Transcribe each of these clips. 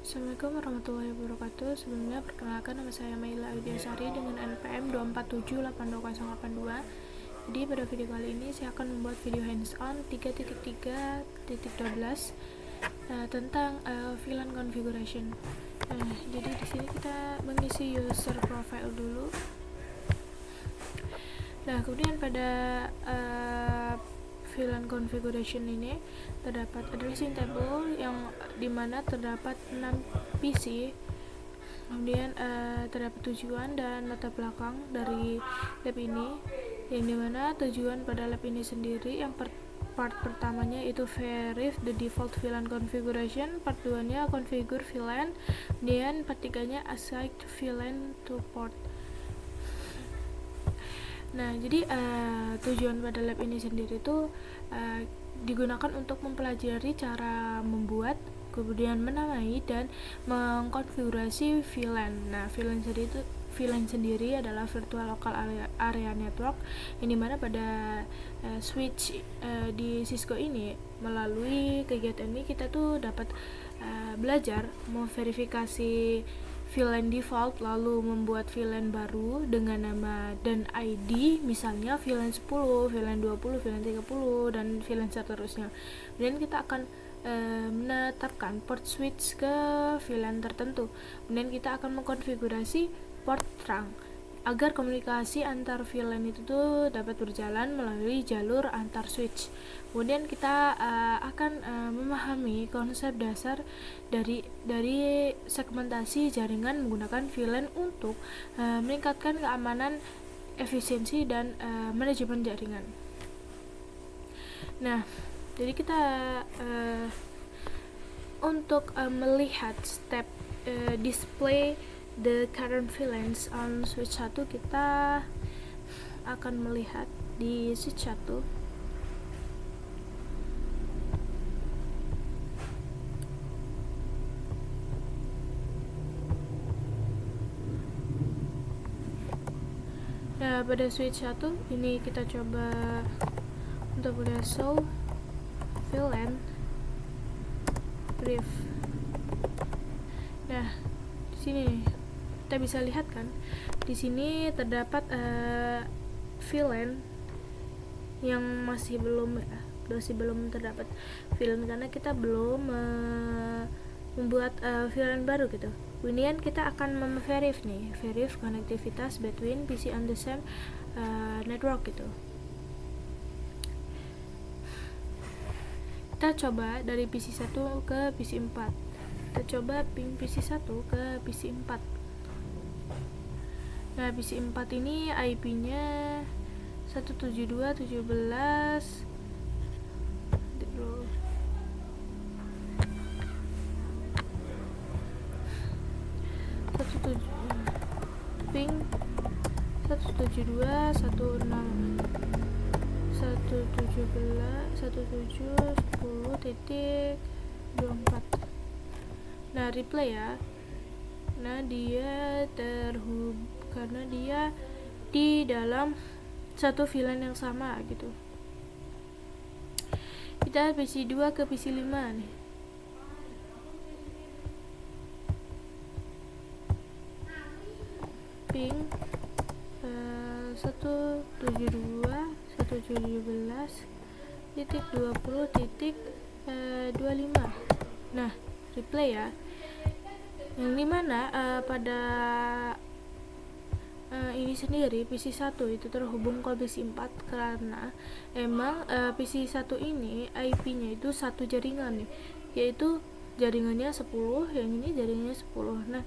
Assalamualaikum warahmatullahi wabarakatuh. Sebelumnya perkenalkan, nama saya Maila Widiasari dengan NPM 2478282. Jadi pada video kali ini saya akan membuat video hands-on 3.3.12 tentang VLAN configuration. Jadi di sini kita mengisi user profile dulu. Nah, kemudian pada VLAN configuration ini terdapat addressing table yang dimana terdapat 6 PC. Kemudian terdapat tujuan dan latar belakang dari lab ini, yang dimana tujuan pada lab ini sendiri yang part pertamanya itu verify the default VLAN configuration, part 2 nya configure VLAN, dan part 3 nya assign VLAN to port. Nah, jadi tujuan pada lab ini sendiri itu digunakan untuk mempelajari cara membuat, kemudian menamai dan mengkonfigurasi VLAN. Nah, VLAN sendiri adalah virtual local area network, yang dimana pada switch di Cisco ini, melalui kegiatan ini kita tuh dapat belajar memverifikasi VLAN default, lalu membuat VLAN baru dengan nama dan ID, misalnya VLAN 10, VLAN 20, VLAN 30, dan VLAN seterusnya. Kemudian kita akan menetapkan port switch ke VLAN tertentu. Kemudian kita akan mengkonfigurasi port trunk agar komunikasi antar VLAN itu tuh dapat berjalan melalui jalur antar switch. Kemudian kita akan memahami konsep dasar dari segmentasi jaringan menggunakan VLAN untuk meningkatkan keamanan, efisiensi, dan manajemen jaringan. Nah, jadi kita untuk melihat step display the current VLANs on switch 1, kita akan melihat di switch 1 nah, pada switch 1 ini kita coba untuk melihat show VLAN brief. Nah, di sini kita bisa lihat kan, di sini terdapat VLAN yang masih belum terdapat VLAN karena kita belum membuat VLAN baru gitu. Kemudian kita akan verify konektivitas between PC on the same network gitu. Kita coba dari PC 1 ke PC 4. Kita coba ping PC 1 ke PC 4. Nah, PC 4 ini IP-nya 172.17 ping 172.117.10.24. Nah, replay ya. Nah, dia karena dia di dalam satu VLAN yang sama gitu. Kita PC 2 ke PC 5 nih. Ping 172.117.20.25. Nah, replay ya, yang dimana pada ini sendiri PC 1 itu terhubung ke PC 4 karena emang PC 1 ini IP-nya itu satu jaringan nih, yaitu jaringannya 10, yang ini jaringannya 10. Nah,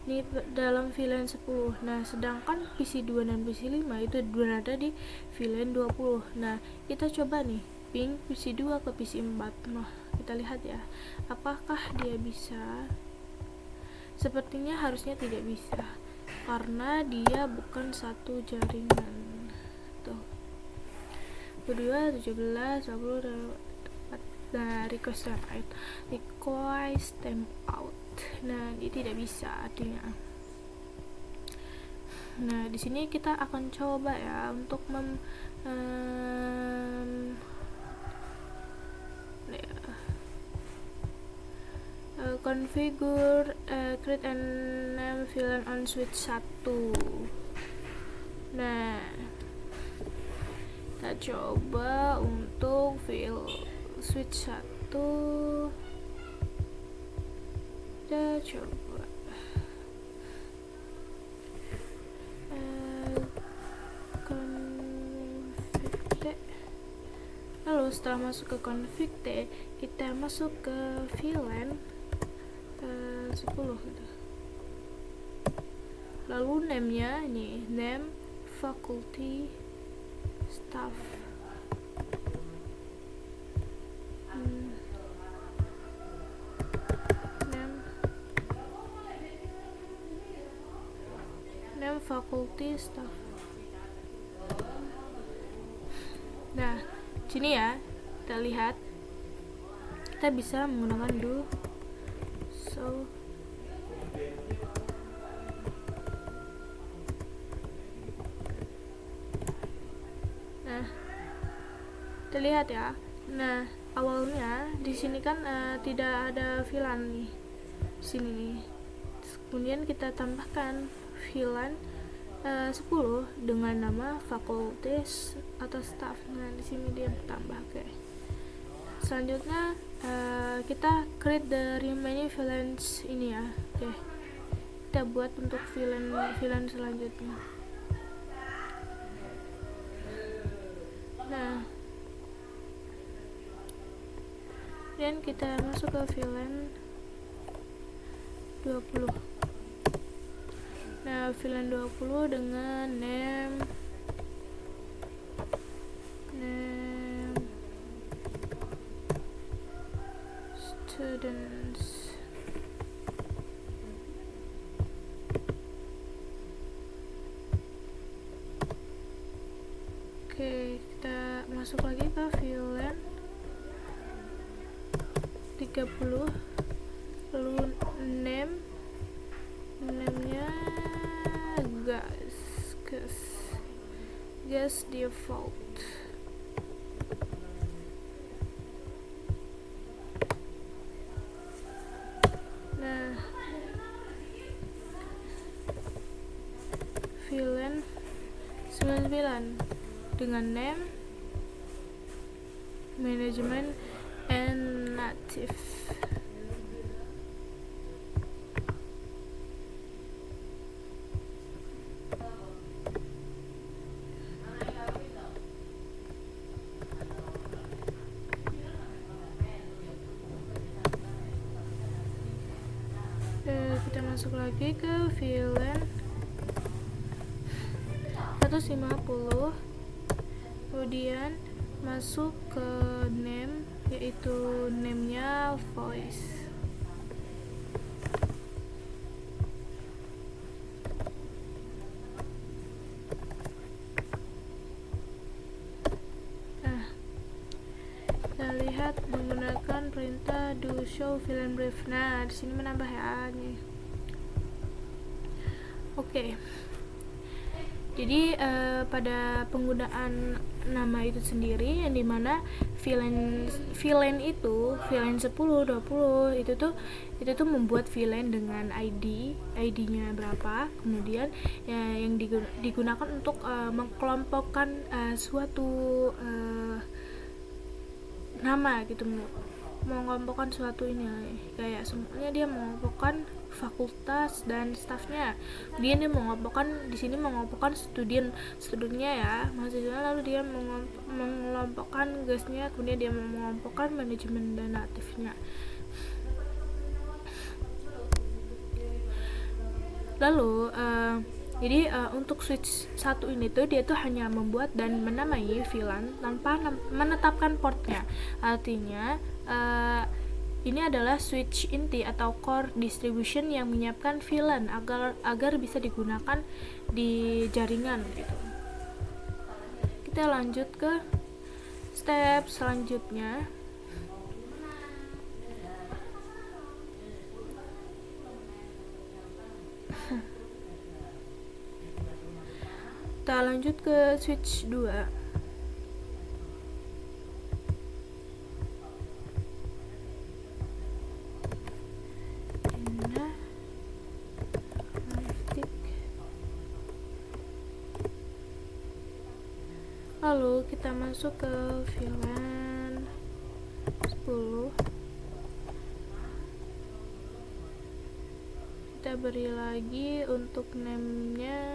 ini dalam VLAN 10. Nah, sedangkan PC 2 dan PC 5 itu berada di VLAN 20. Nah, kita coba nih ping PC 2 ke PC 4. Nah, kita lihat ya, apakah dia bisa. Sepertinya harusnya tidak bisa karena dia bukan satu jaringan. Tuh. Kedua 17 20. Nah, request time out. Nah, ini tidak bisa artinya. Nah, di sini kita akan coba ya untuk configure create and name VLAN on switch 1. Nah, kita coba untuk switch 1. Kita coba config T. Lalu setelah masuk ke config T, kita masuk ke VLAN 10 gitu. Lalu name-nya ini name faculty staff. Name faculty staff. Nah, sini ya, kita lihat kita bisa menggunakan do so. Nah, kita lihat ya. Nah, awalnya di sini kan tidak ada VLAN nih. Di sini nih. Kemudian kita tambahkan VLAN 10 dengan nama faculties atau staff. Nah, di sini dia bertambah, oke. Selanjutnya kita create the remaining VLANs ini ya. Oke. Kita buat untuk VLAN selanjutnya. Nah, dan kita masuk ke VLAN 20. Nah, VLAN 20 dengan name students. Oke, kita masuk lagi ke VLAN 30. Lalu name-nya gas default. Nah, VLAN 99 dengan name management and native. Kita masuk lagi ke VLAN 150, kemudian masuk ke name, yaitu name-nya voice. Nah, kita lihat menggunakan perintah do show VLAN brief. Nah, di sini menambah ya nih. Oke. Jadi pada penggunaan nama itu sendiri, yang dimana VLAN itu VLAN 10, 20 itu tuh membuat VLAN dengan ID-nya berapa, kemudian ya, yang digunakan untuk mengkelompokkan suatu nama gitu, mengelompokkan suatu ini kayak semuanya dia mengelompokkan fakultas dan stafnya. Dia mengelompokkan di sini mengelompokkan studentnya ya, mahasiswa, lalu dia mengelompokkan gasnya, kemudian dia mengelompokkan manajemen dan natifnya. Lalu jadi untuk switch 1 ini tuh dia tuh hanya membuat dan menamai VLAN tanpa menetapkan portnya. Artinya ini adalah switch inti atau core distribution yang menyiapkan VLAN agar bisa digunakan di jaringan gitu. Kita lanjut ke step selanjutnya. Kita lanjut ke switch 2. Lalu kita masuk ke VLAN 10, kita beri lagi untuk name-nya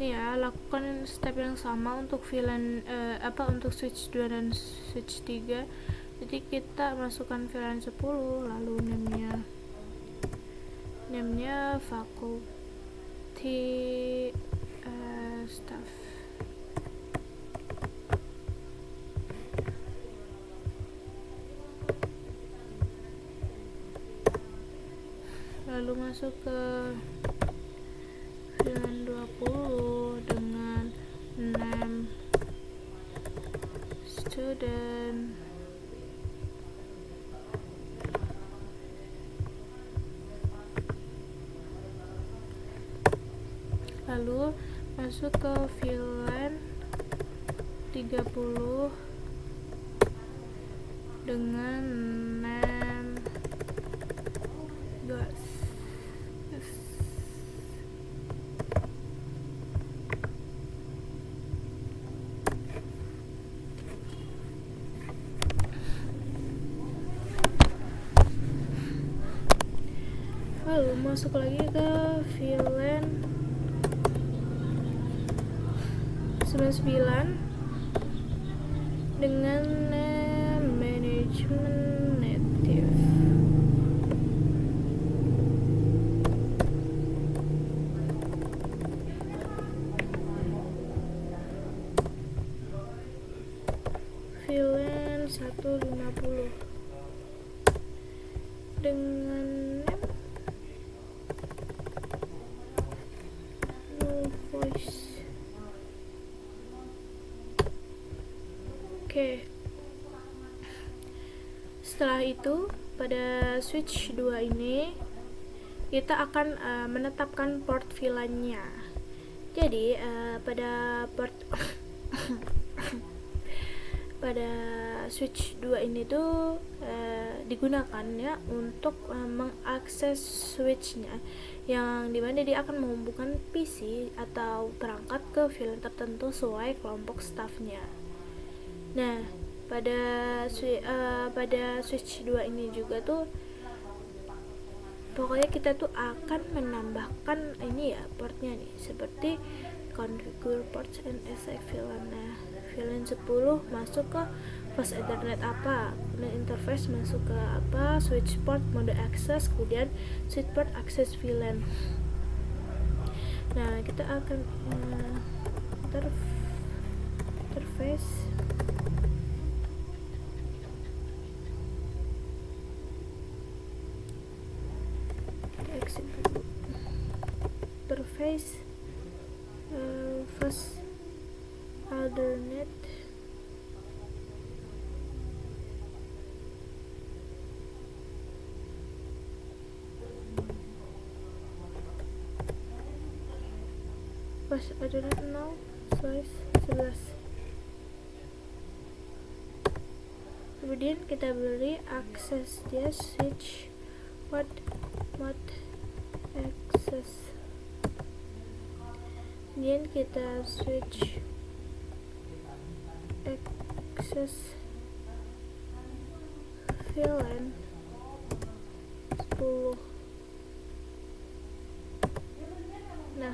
nih ya, lakukan step yang sama untuk VLAN untuk switch 2 dan switch 3. Jadi kita masukkan VLAN 10, lalu name-nya faculty staff. Lalu masuk ke VLAN 20 dengan name student. Lalu masuk ke VLAN 30 dengan name gas. Lalu masuk lagi ke VLAN 99 dengan name management native. VLAN 150 dengan name voice. Oke. Setelah itu pada switch 2 ini kita akan menetapkan port VLAN-nya. Jadi pada port pada switch 2 ini tuh digunakan ya untuk mengakses switch-nya, yang dimana dia akan menghubungkan PC atau perangkat ke VLAN tertentu sesuai kelompok staffnya. Nah, pada switch 2 ini juga tuh pokoknya kita tuh akan menambahkan ini ya portnya nih, seperti configure ports and assign VLAN. Nah, VLAN 10 masuk ke fast Ethernet apa, dan interface masuk ke apa, switch port mode access, kemudian switch port access VLAN. Nah, kita akan interface interface fast Ethernet fast Ethernet 0/11. Kemudian kita beri akses dia switch port mode access. Kemudian kita switch access VLAN 10. Nah,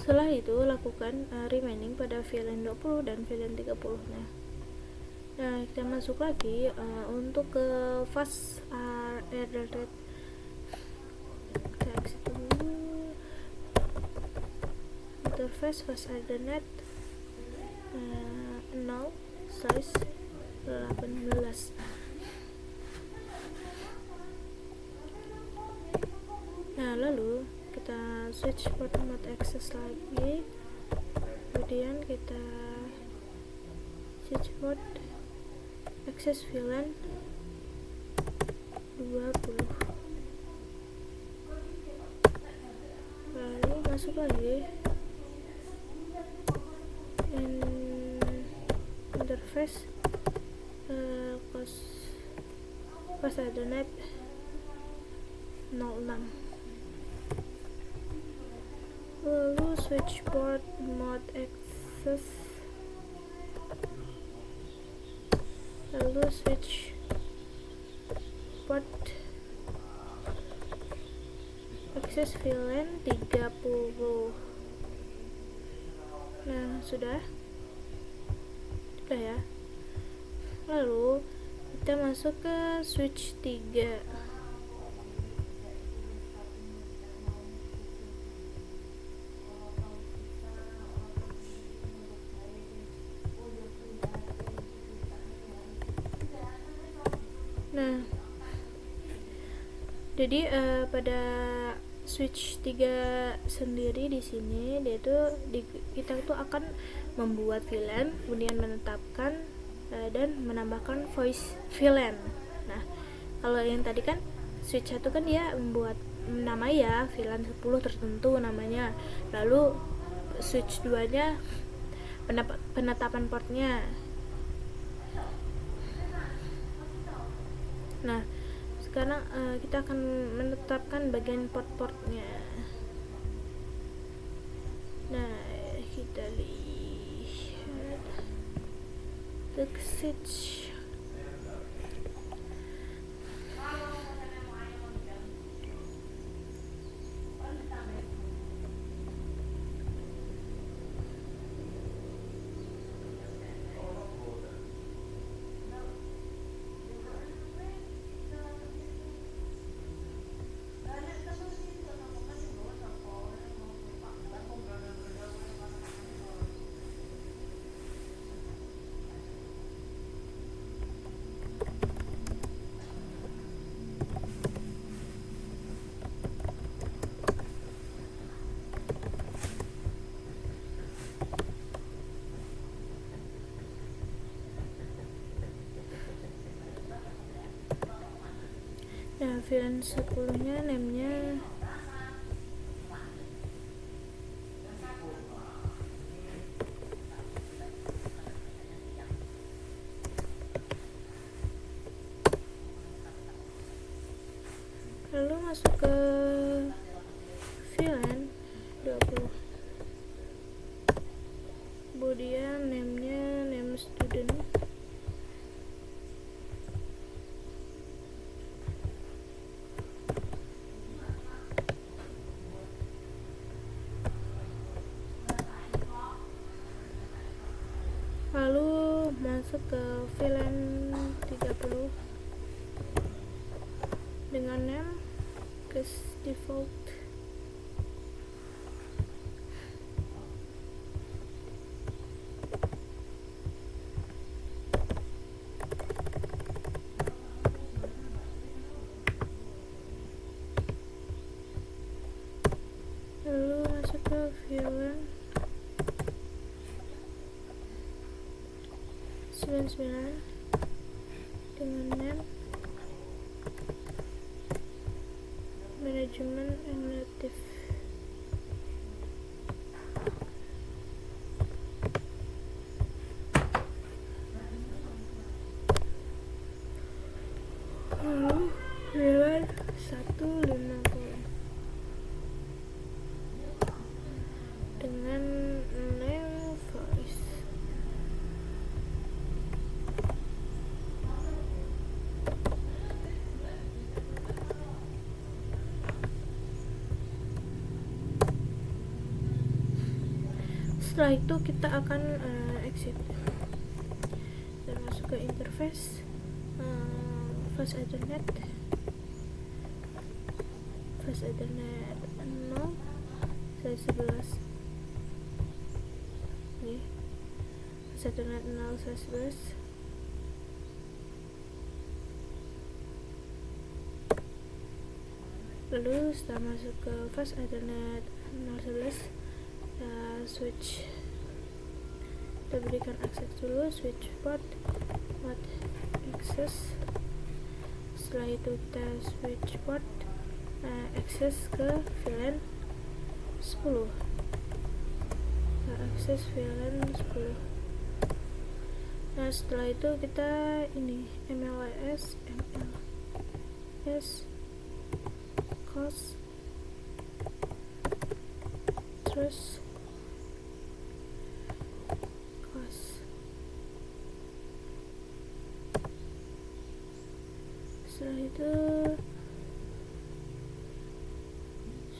setelah itu lakukan remaining pada VLAN 20 dan VLAN 30. Nah, kita masuk lagi untuk ke fast Ethernet. Kita exit dulu. Interface fast Ethernet 0/18. Nah, lalu kita switch port mode access lagi, kemudian kita switch port access VLAN 20, lalu masuk lagi interface fast Ethernet 06. switch port mode access, lalu switch port access VLAN 30. Nah, sudah ya. Lalu kita masuk ke switch 3. Nah, jadi pada switch 3 sendiri di sini dia tuh kita tuh akan membuat VLAN, kemudian menetapkan dan menambahkan voice VLAN. Nah, kalau yang tadi kan switch 1 kan dia membuat namanya ya VLAN 10 tertentu namanya. Lalu switch 2-nya penetapan portnya. Nah, sekarang kita akan menetapkan bagian port-portnya. Nah, kita lihat switch. Nah, VLAN 10-nya namanya lalu masuk ke VLAN 20, kemudian name student, lalu masuk ke VLAN 30 dengan name guest default. Lalu masuk ke VLAN 99 dengan name management and native. Lalu VLAN 150 dengan name voice. Setelah itu kita akan exit dan masuk ke interface fast ethernet 0 size 11 nih, fast ethernet 0 size 11. Lalu setelah masuk ke fast ethernet 011 switch, kita berikan akses dulu switch port access. Setelah itu kita switch port akses ke VLAN 10, akses VLAN 10. Nah, setelah itu kita ini mls cos terus setelah itu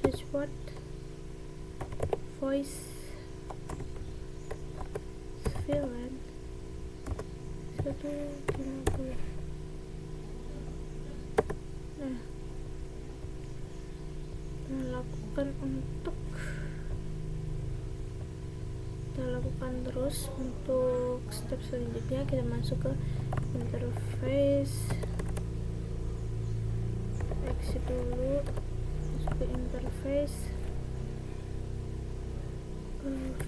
switchboard voice VLAN 150. Nah, kita lakukan terus untuk step selanjutnya. Kita masuk ke interface, exit dulu, masuk ke interface,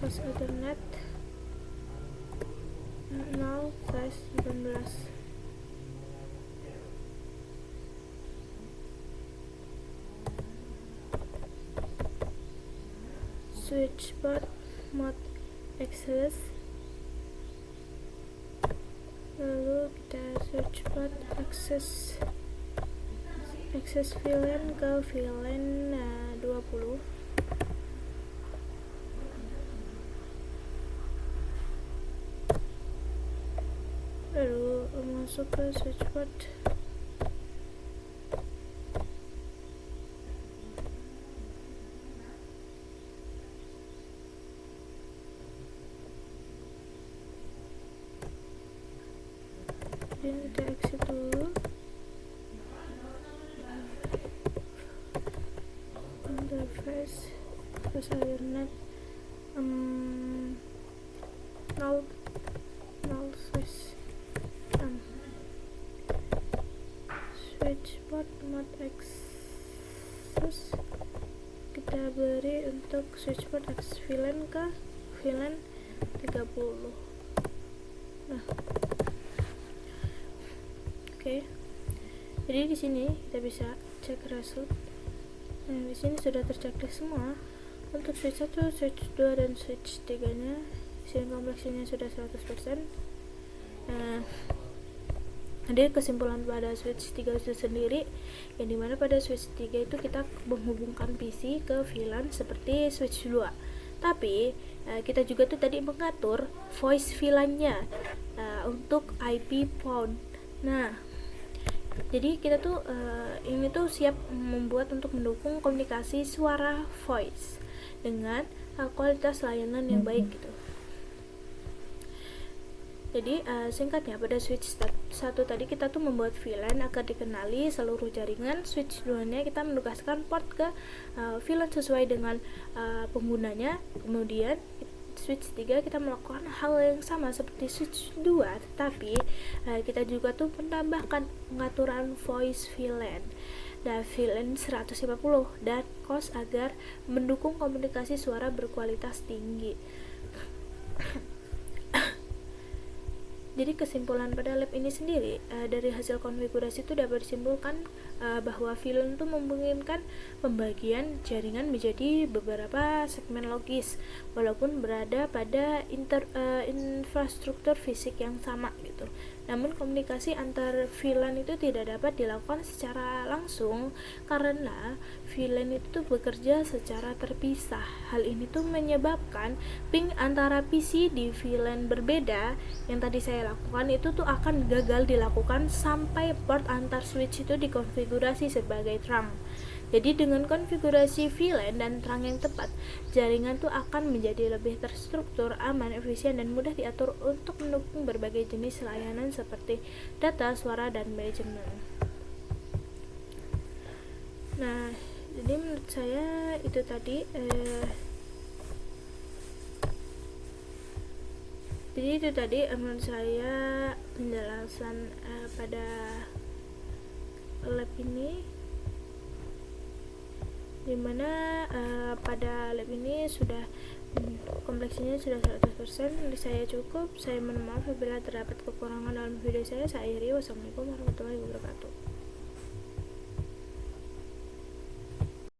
fast ethernet 0/19. Switchboard mode access, lalu kita switchboard access VLAN ke VLAN 20. Lalu masuk ke switchboard, dan kita exit dulu. Interface terus ethernet 0/6. Switchboard mode access kita beri untuk switchboard access VLAN ke VLAN 30. Nah, oke. Jadi di sini kita bisa cek result. Nah, di sini sudah terchecklist semua untuk switch 1, switch 2 dan switch 3-nya. Di sini kompleksitasnya sudah 100%. Nah, ada kesimpulan pada switch 3 itu sendiri, yang dimana pada switch 3 itu kita menghubungkan PC ke VLAN seperti switch 2, tapi kita juga tuh tadi mengatur voice VLAN-nya untuk IP phone. Nah, jadi kita tuh ini tuh siap membuat untuk mendukung komunikasi suara voice dengan kualitas layanan yang baik gitu. Jadi singkatnya, pada switch 1 tadi kita tuh membuat VLAN agar dikenali seluruh jaringan. Switch 2 nya kita menugaskan port ke VLAN sesuai dengan penggunanya. Kemudian switch 3 kita melakukan hal yang sama seperti switch 2, tetapi kita juga tuh menambahkan pengaturan voice VLAN dan VLAN 150 dan COS agar mendukung komunikasi suara berkualitas tinggi. Jadi kesimpulan pada lab ini sendiri, dari hasil konfigurasi itu dapat disimpulkan bahwa VLAN itu memungkinkan pembagian jaringan menjadi beberapa segmen logis walaupun berada pada infrastruktur fisik yang sama gitu. Namun komunikasi antar VLAN itu tidak dapat dilakukan secara langsung karena VLAN itu bekerja secara terpisah. Hal ini tuh menyebabkan ping antara PC di VLAN berbeda yang tadi saya lakukan itu tuh akan gagal dilakukan sampai port antar switch itu dikonfigurasi sebagai trunk. Jadi dengan konfigurasi VLAN dan trunk yang tepat, jaringan tuh akan menjadi lebih terstruktur, aman, efisien, dan mudah diatur untuk mendukung berbagai jenis layanan seperti data, suara, dan manajemen. Nah, jadi menurut saya itu tadi menurut saya penjelasan pada lab ini, dimana pada lab ini sudah kompleksitasnya sudah 100%. Dari saya cukup. Saya mohon maaf apabila terdapat kekurangan dalam video saya. Saya akhiri. Wassalamualaikum warahmatullahi wabarakatuh.